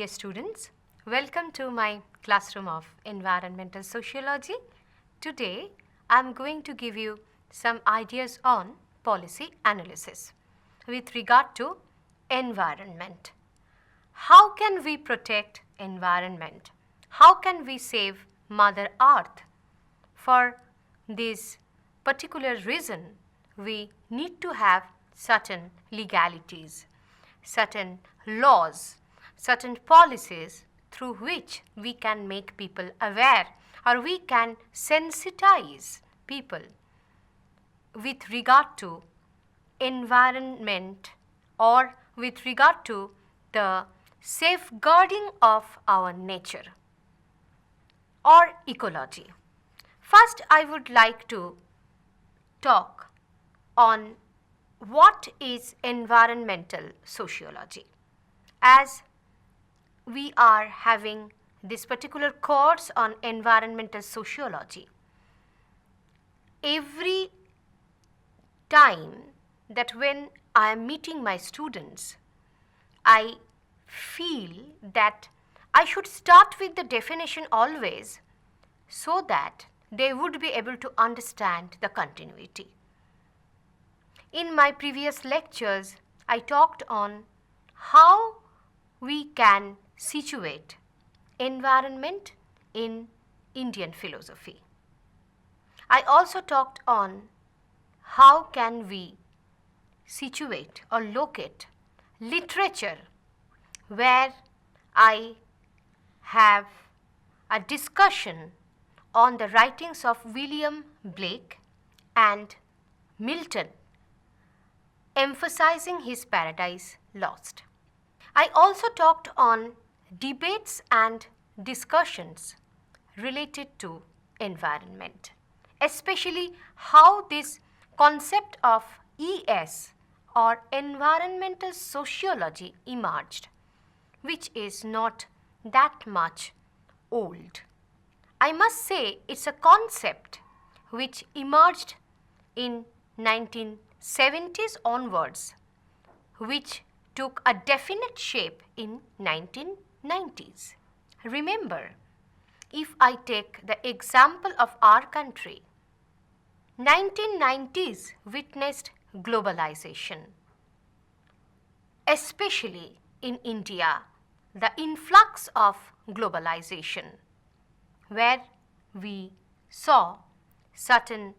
Dear students, welcome to my classroom of environmental sociology. Today, I am going to give you some ideas on policy analysis with regard to environment. How can we protect environment? How can we save Mother Earth? For this particular reason, we need to have certain legalities, certain laws, certain policies through which we can make people aware or we can sensitize people with regard to environment or with regard to the safeguarding of our nature or ecology. First, I would like to talk on what is environmental sociology. As we are having this particular course on environmental sociology, every time that when I am meeting my students, I feel that I should start with the definition always so that they would be able to understand the continuity. In my previous lectures, I talked on how we can situate environment in Indian philosophy. I also talked on how can we situate or locate literature, where I have a discussion on the writings of William Blake and Milton, emphasizing his Paradise Lost. I also talked on debates and discussions related to environment, especially how this concept of ES or environmental sociology emerged, which is not that much old. I must say it's a concept which emerged in 1970s onwards, which took a definite shape in 1990s. Remember, if I take the example of our country, 1990s witnessed globalization, especially in India, the influx of globalization, where we saw certain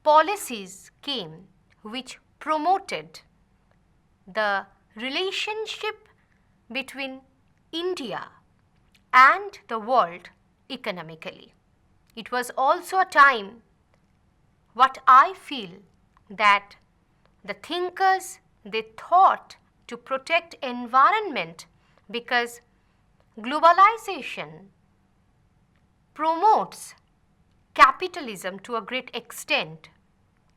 policies came which promoted the relationship between India and the world economically. It was also a time what I feel that the thinkers, they thought to protect environment because globalization promotes capitalism to a great extent.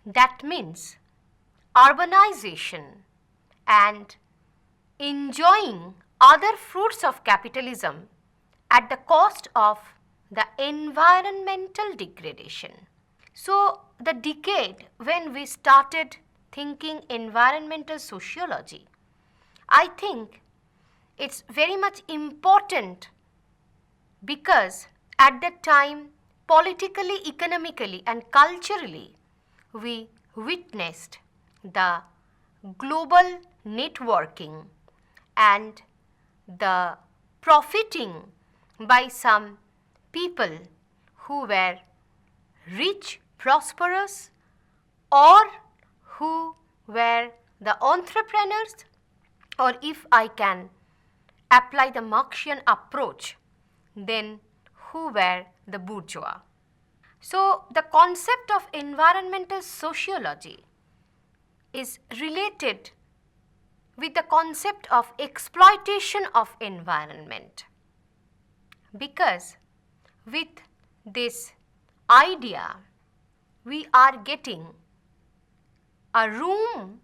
That means urbanization and enjoying other fruits of capitalism at the cost of the environmental degradation. So, the decade when we started thinking environmental sociology, I think it's very much important because at that time, politically, economically, and culturally, we witnessed the global networking and the profiting by some people who were rich, prosperous, or who were the entrepreneurs, or if I can apply the Marxian approach, then who were the bourgeois. So, the concept of environmental sociology is related with the concept of exploitation of environment, because with this idea we are getting a room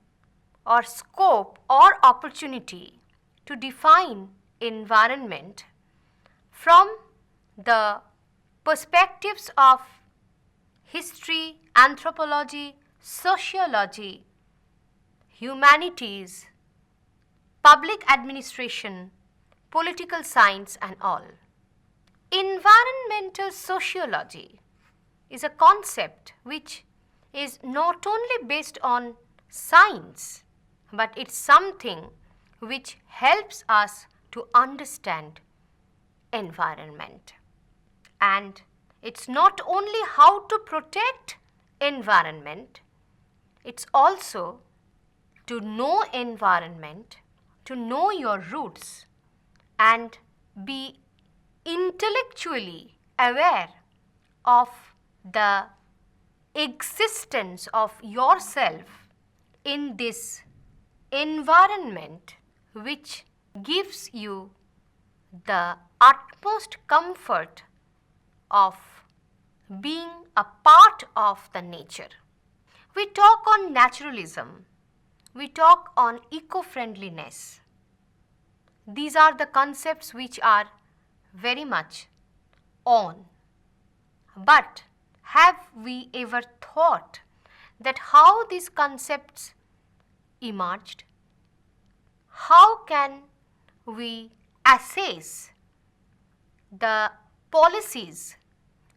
or scope or opportunity to define environment from the perspectives of history, anthropology, sociology, humanities, public administration, political science and all. Environmental sociology is a concept which is not only based on science, but it's something which helps us to understand environment. And it's not only how to protect environment, it's also to know environment, to know your roots, and be intellectually aware of the existence of yourself in this environment which gives you the utmost comfort of being a part of the nature. We talk on naturalism, we talk on eco-friendliness. These are the concepts which are very much on. But have we ever thought that how these concepts emerged? How can we assess the policies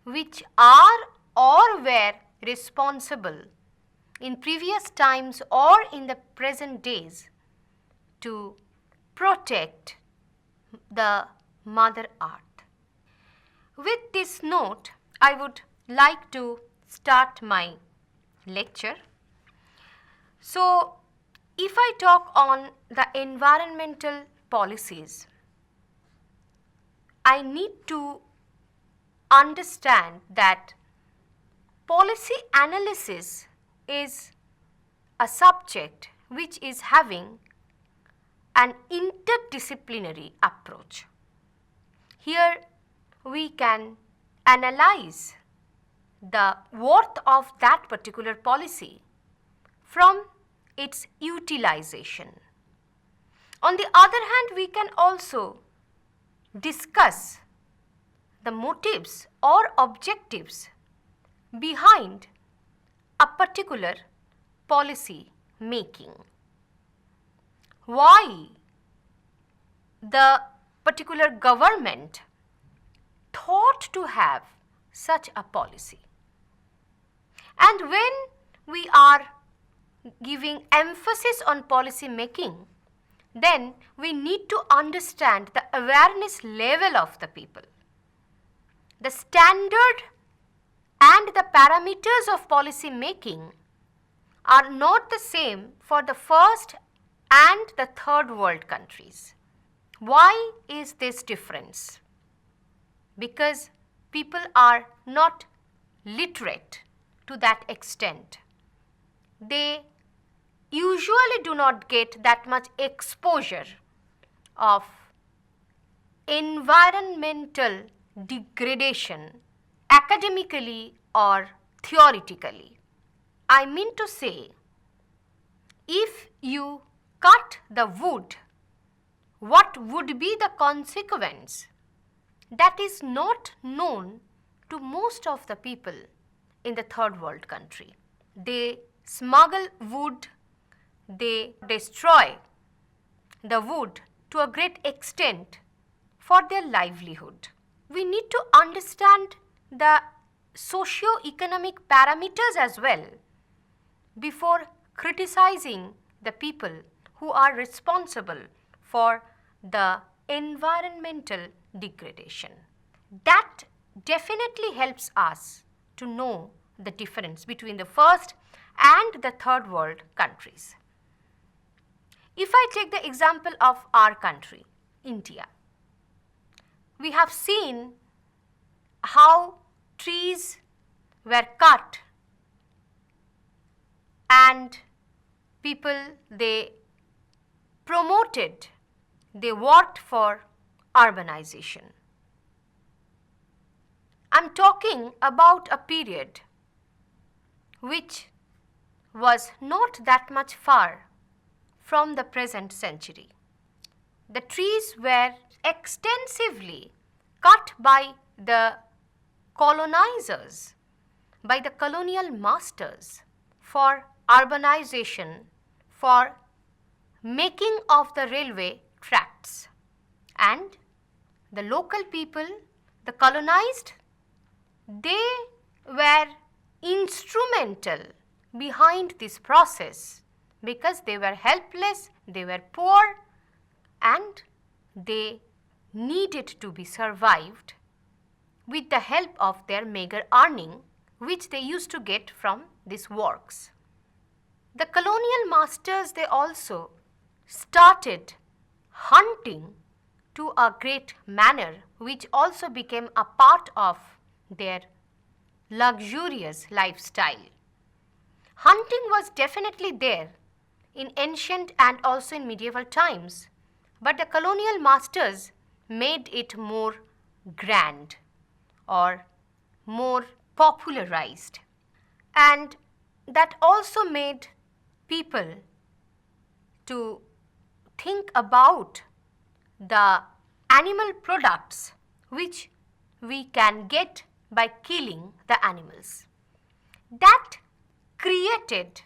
which are or were responsible in previous times or in the present days to protect the Mother Earth? With this note, I would like to start my lecture. So, if I talk on the environmental policies, I need to understand that policy analysis is a subject which is having an interdisciplinary approach. Here we can analyze the worth of that particular policy from its utilization. On the other hand, we can also discuss the motives or objectives behind a particular policy making. Why the particular government thought to have such a policy. And when we are giving emphasis on policy making, then we need to understand the awareness level of the people. The standard and the parameters of policy making are not the same for the first and the third world countries. Why is this difference? Because people are not literate to that extent. They usually do not get that much exposure of environmental degradation academically or theoretically. I mean to say, if you cut the wood, what would be the consequence? That is not known to most of the people in the third world country. They smuggle wood, they destroy the wood to a great extent for their livelihood. We need to understand the socio-economic parameters as well before criticizing the people who are responsible for the environmental degradation. That definitely helps us to know the difference between the first and the third world countries. If I take the example of our country, India, we have seen how trees were cut and people, they promoted, they worked for urbanization. I'm talking about a period which was not that much far from the present century. The trees were extensively cut by the colonizers, by the colonial masters for urbanization, for making of the railway tracks. And the local people, the colonized, they were instrumental behind this process because they were helpless, they were poor, and they needed to be survived with the help of their meager earning which they used to get from these works. The colonial masters, they also started hunting to a great manner, which also became a part of their luxurious lifestyle. Hunting was definitely there in ancient and also in medieval times, but the colonial masters made it more grand or more popularized, and that also made people to think about the animal products which we can get by killing the animals. That created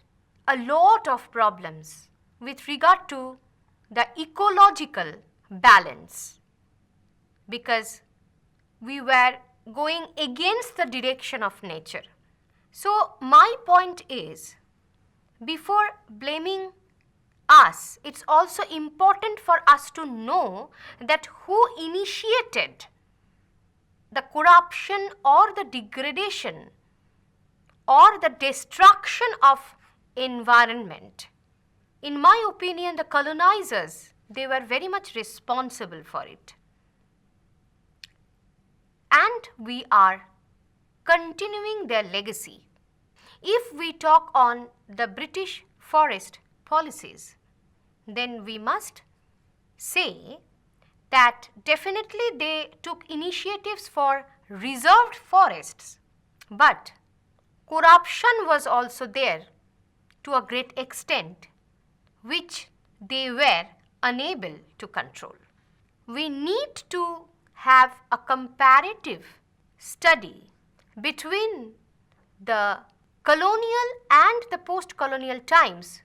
a lot of problems with regard to the ecological balance, because we were going against the direction of nature. So my point is, before blaming us, it's also important for us to know that who initiated the corruption or the degradation or the destruction of environment. In my opinion, the colonizers, they were very much responsible for it. And we are continuing their legacy. If we talk on the British forest policies, then we must say that definitely they took initiatives for reserved forests, but corruption was also there to a great extent, which they were unable to control. We need to have a comparative study between the colonial and the post-colonial times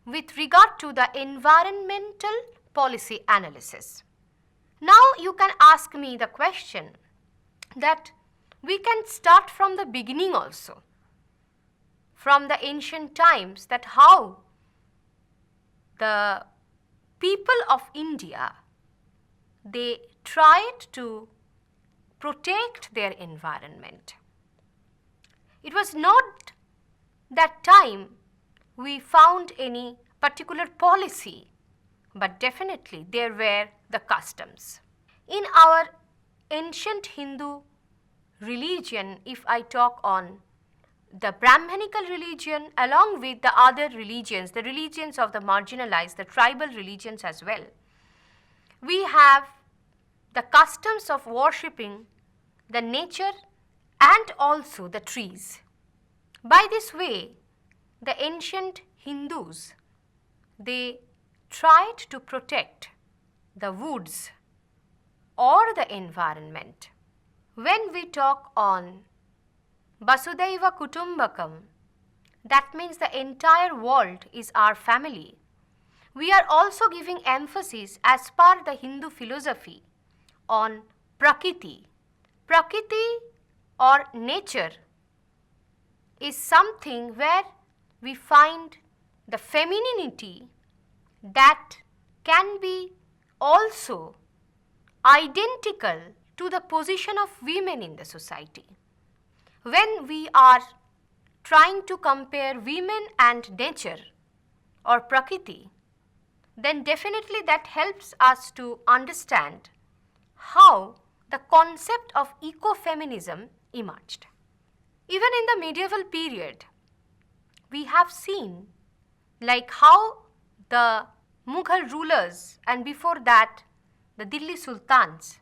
with regard to the environmental policy analysis. Now you can ask me the question that we can start from the beginning also, from the ancient times, that how the people of India, they tried to protect their environment. It was not that time we found any particular policy, but definitely there were the customs. In our ancient Hindu religion, if I talk on the Brahmanical religion along with the other religions, the religions of the marginalized, the tribal religions as well, we have the customs of worshipping the nature and also the trees. By this way, the ancient Hindus, they tried to protect the woods or the environment. When we talk on Vasudhaiva Kutumbakam, that means the entire world is our family. We are also giving emphasis as per the Hindu philosophy on Prakriti. Prakriti or nature is something where we find the femininity that can be also identical to the position of women in the society. When we are trying to compare women and nature or Prakriti, then definitely that helps us to understand how the concept of ecofeminism emerged. Even in the medieval period, we have seen like how the Mughal rulers and before that the Delhi sultans,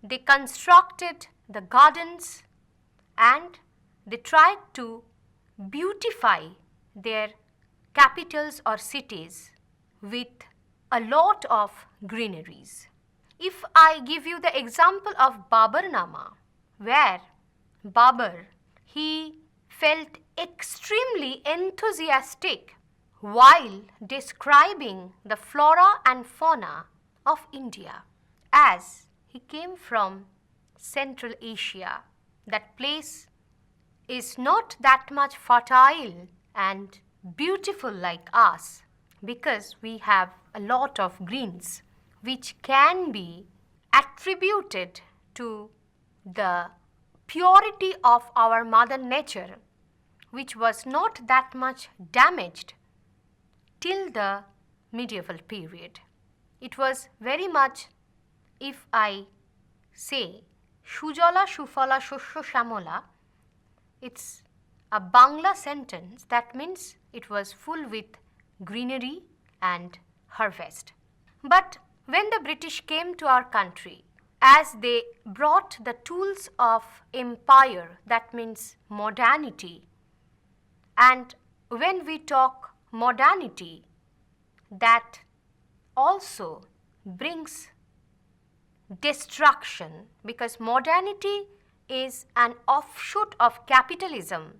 they constructed the gardens and they tried to beautify their capitals or cities with a lot of greeneries. If I give you the example of Baburnama, where Babur, he felt extremely enthusiastic while describing the flora and fauna of India. as he came from Central Asia. That place is not that much fertile and beautiful like us, because we have a lot of greens which can be attributed to the purity of our mother nature, which was not that much damaged till the medieval period. It was very much, if I say, Sujala Shufala Shosho Shamola, it's a Bangla sentence that means it was full with greenery and harvest. But when the British came to our country, as they brought the tools of empire, that means modernity, and when we talk modernity, that also brings destruction, because modernity is an offshoot of capitalism,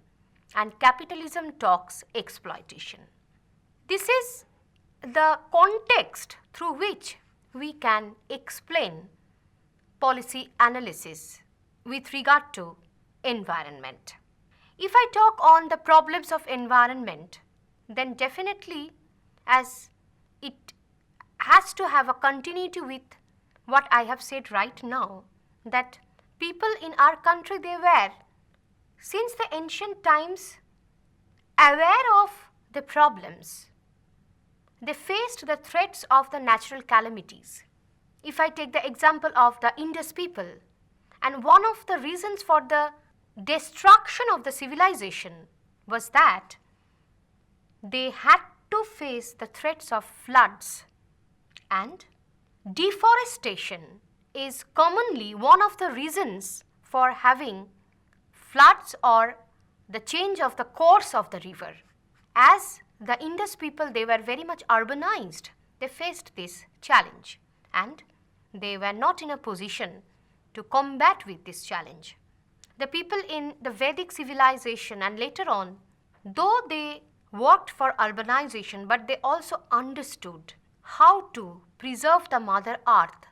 and capitalism talks exploitation. This is the context through which we can explain policy analysis with regard to environment. If I talk on the problems of environment, then definitely, as it has to have a continuity with what I have said right now, that people in our country, they were, since the ancient times, aware of the problems. They faced the threats of the natural calamities. If I take the example of the Indus people, and one of the reasons for the destruction of the civilization was that they had to face the threats of floods, and deforestation is commonly one of the reasons for having floods or the change of the course of the river. As the Indus people, they were very much urbanized. They faced this challenge and they were not in a position to combat with this challenge. The people in the Vedic civilization and later on, though they worked for urbanization, but they also understood how to preserve the Mother Earth,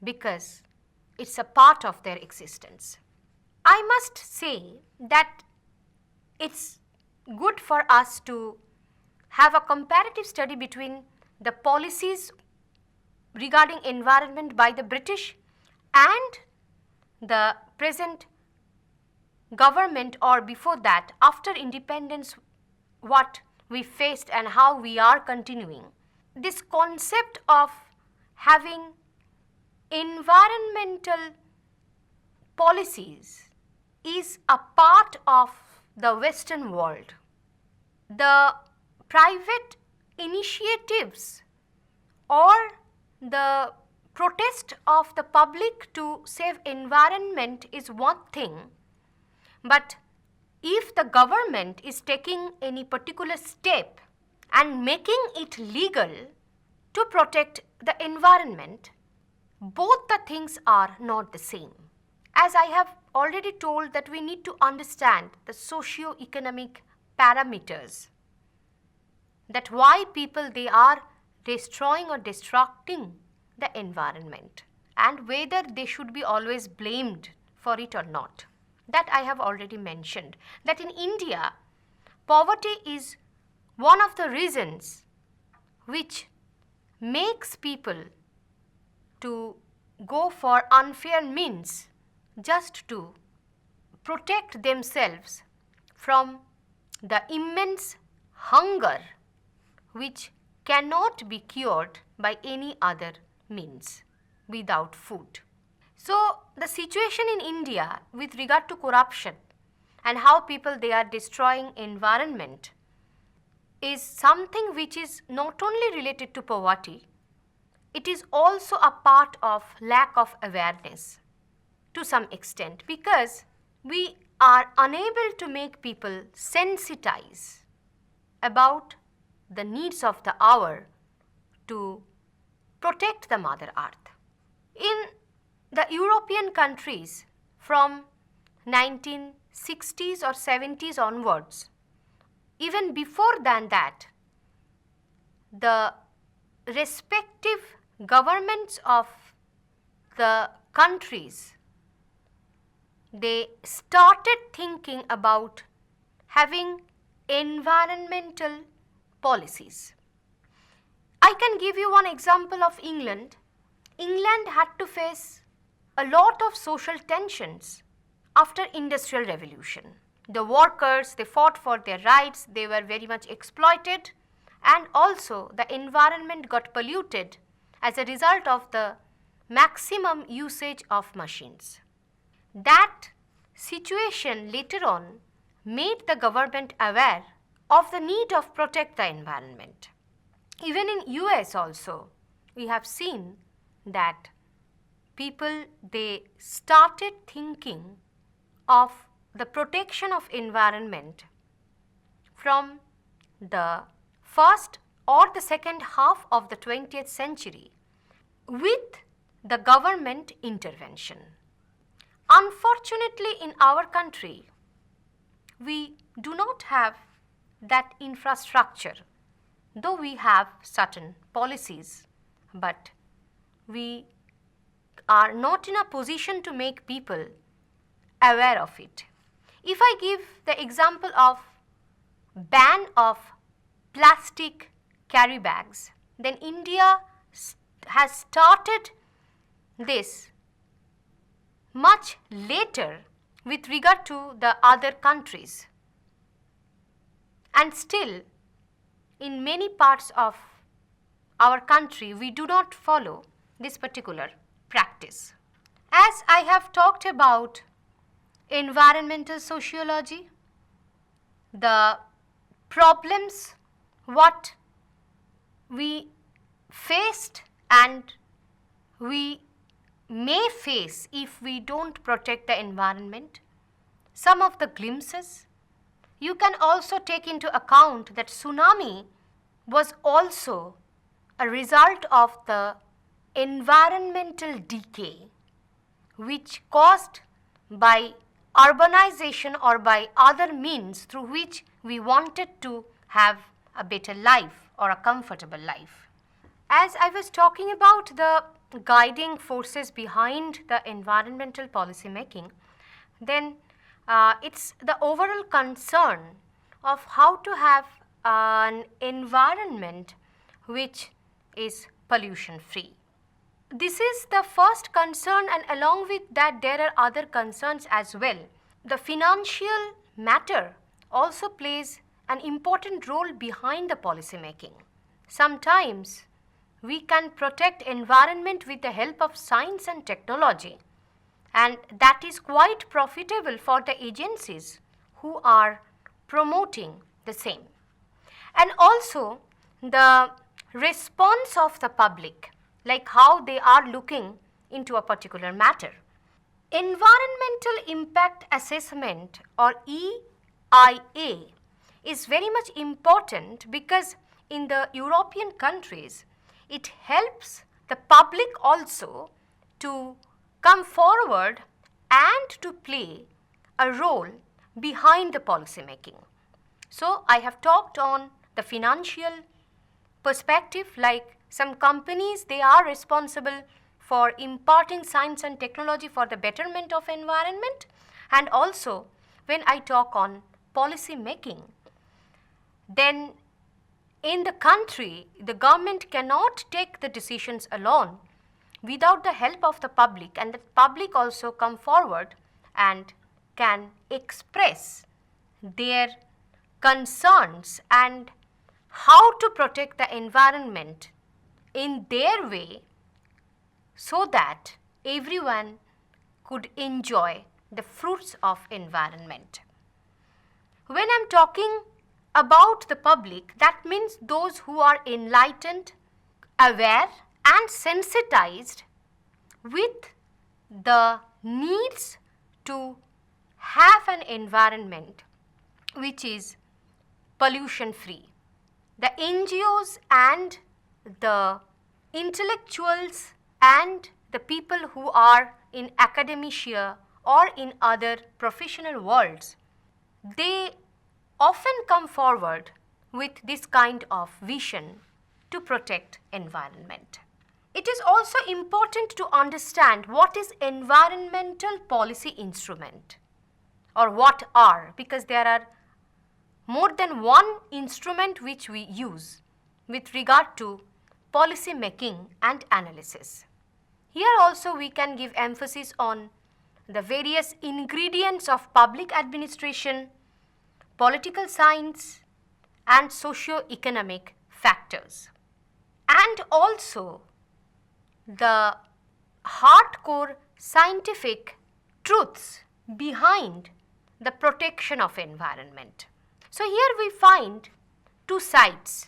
because it's a part of their existence. I must say that it's good for us to have a comparative study between the policies regarding environment by the British and the present government, or before that, after independence, what we faced and how we are continuing. This concept of having environmental policies is a part of the Western world. The private initiatives or the protest of the public to save environment is one thing, but if the government is taking any particular step and making it legal to protect the environment, both the things are not the same. As I have already told, that we need to understand the socio-economic parameters, that why people, they are destroying or destructing the environment, and whether they should be always blamed for it or not. That I have already mentioned, that in India, poverty is one of the reasons which makes people to go for unfair means just to protect themselves from the immense hunger which cannot be cured by any other means without food. So the situation in India with regard to corruption and how people, they are destroying environment is something which is not only related to poverty, it is also a part of lack of awareness to some extent, because we are unable to make people sensitize about the needs of the hour to protect the Mother Earth. In the European countries from 1960s or 70s onwards, even before than that, the respective governments of the countries, they started thinking about having environmental policies. I can give you one example of England. England had to face a lot of social tensions after Industrial Revolution. The workers, they fought for their rights, they were very much exploited, and also the environment got polluted as a result of the maximum usage of machines. That situation later on made the government aware of the need of protect the environment. Even in US also, we have seen that people, they started thinking of the protection of environment from the first or the second half of the 20th century with the government intervention. Unfortunately, in our country, we do not have that infrastructure, though we have certain policies, but we are not in a position to make people aware of it. If I give the example of ban of plastic carry bags, then India has started this much later with regard to the other countries. And still, in many parts of our country, we do not follow this particular practice. As I have talked about environmental sociology, the problems what we faced and we may face if we don't protect the environment, some of the glimpses. You can also take into account that tsunami was also a result of the environmental decay which caused by urbanization or by other means through which we wanted to have a better life or a comfortable life. As I was talking about the guiding forces behind the environmental policy making, then it's the overall concern of how to have an environment which is pollution free. This is the first concern, and along with that there are other concerns as well. The financial matter also plays an important role behind the policy making. Sometimes we can protect environment with the help of science and technology, and that is quite profitable for the agencies who are promoting the same. And also the response of the public, like how they are looking into a particular matter. Environmental impact assessment or EIA is very much important because in the European countries, it helps the public also to come forward and to play a role behind the policy making. So I have talked on the financial perspective, like some companies, they are responsible for imparting science and technology for the betterment of environment. And also when I talk on policy making, then in the country, the government cannot take the decisions alone without the help of the public, and the public also come forward and can express their concerns and how to protect the environment in their way so that everyone could enjoy the fruits of environment. When I'm talking about the public, that means those who are enlightened, aware and sensitized with the needs to have an environment which is pollution free. The NGOs and the intellectuals and the people who are in academia or in other professional worlds, they often come forward with this kind of vision to protect environment. it is also important to understand what is environmental policy instrument or what are, because there are more than one instrument which we use with regard to policy making and analysis. Here also we can give emphasis on the various ingredients of public administration, political science, and socio-economic factors, and also the hardcore scientific truths behind the protection of environment. So here we find two sides.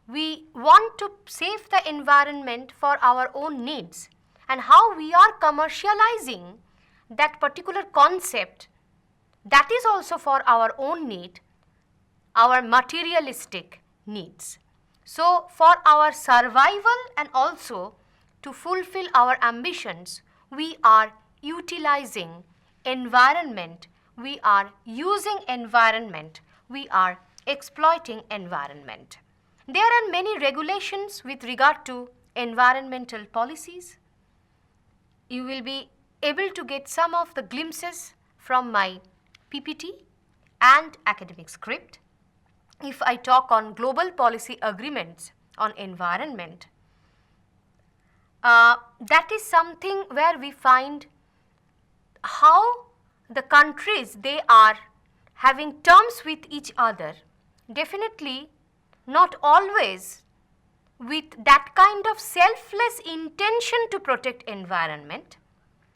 We want to save the environment for our own needs, and how we are commercializing that particular concept, that is also for our own need, our materialistic needs. So for our survival and also to fulfill our ambitions, we are utilizing environment, we are using environment, we are exploiting environment. There are many regulations with regard to environmental policies. You will be able to get some of the glimpses from my PPT and academic script. If I talk on global policy agreements on environment, that is something where we find how the countries, they are having terms with each other, definitely not always with that kind of selfless intention to protect environment,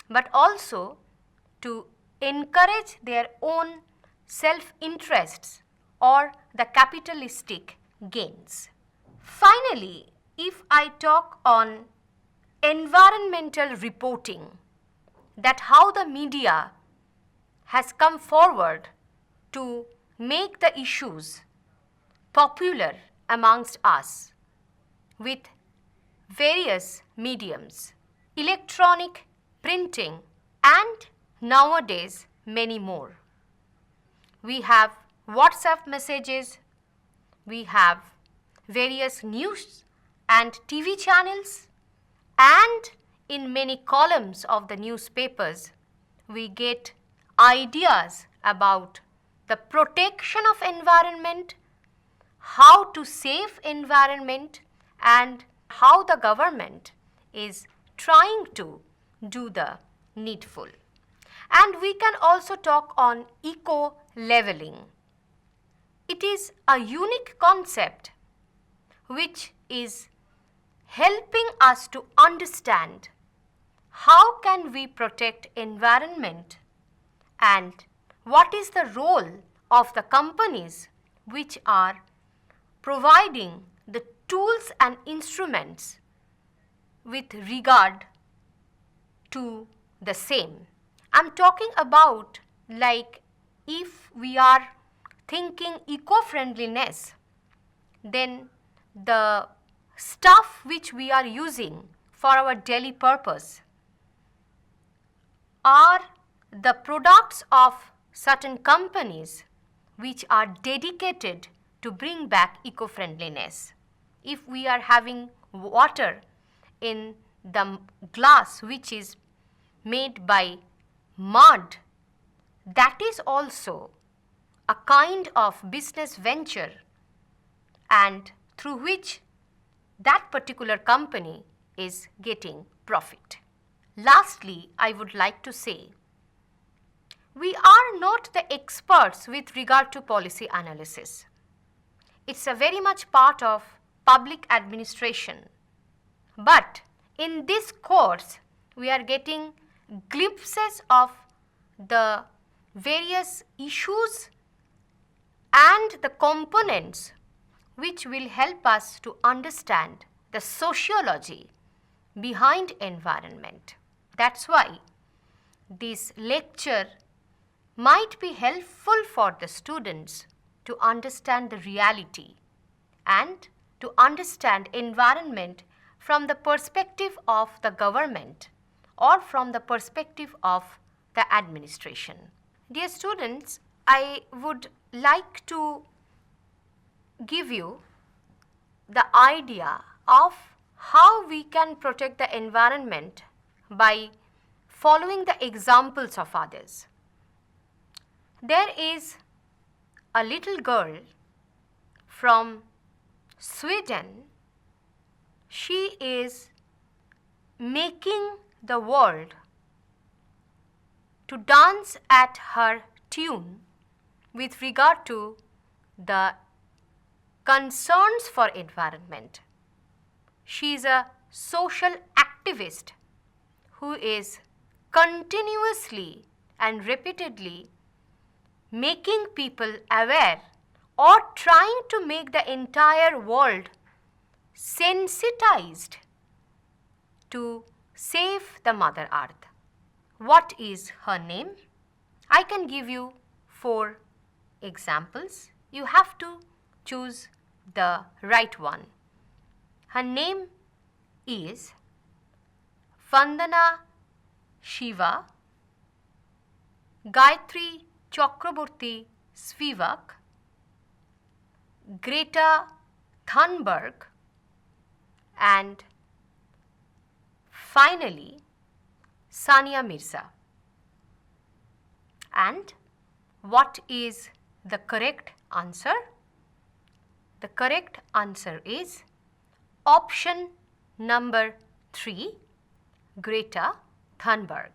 but also to encourage their own self-interests or the capitalistic gains. Finally, if I talk on environmental reporting, that how the media has come forward to make the issues popular amongst us with various mediums, electronic, printing, and nowadays many more. We have WhatsApp messages, we have various news and TV channels, and in many columns of the newspapers, we get ideas about the protection of environment, how to save environment, and how the government is trying to do the needful. And we can also talk on eco-leveling. It is a unique concept which is helping us to understand how can we protect environment and what is the role of the companies which are providing the tools and instruments with regard to the same. I'm talking about, like, if we are thinking eco-friendliness, then the stuff which we are using for our daily purpose are the products of certain companies which are dedicated to bring back eco-friendliness. If we are having water in the glass which is made by mud, that is also a kind of business venture, and through which that particular company is getting profit. Lastly, I would like to say, we are not the experts with regard to policy analysis. It's a very much part of public administration. But in this course, we are getting glimpses of the various issues and the components which will help us to understand the sociology behind environment. That's why this lecture might be helpful for the students to understand the reality and to understand environment from the perspective of the government or from the perspective of the administration. Dear students, I would like to give you the idea of how we can protect the environment by following the examples of others. There is a little girl from Sweden. She is making the world to dance at her tune with regard to the concerns for environment. She is a social activist who is continuously and repeatedly making people aware or trying to make the entire world sensitized to save the Mother Earth. What is her name? I can give you 4 examples. You have to choose the right one. Her name is Vandana Shiva, Gayatri Chakraborty Spivak, Greta Thunberg, and finally Sania Mirza. And what is the correct answer? The correct answer is option number 3, Greta Thunberg.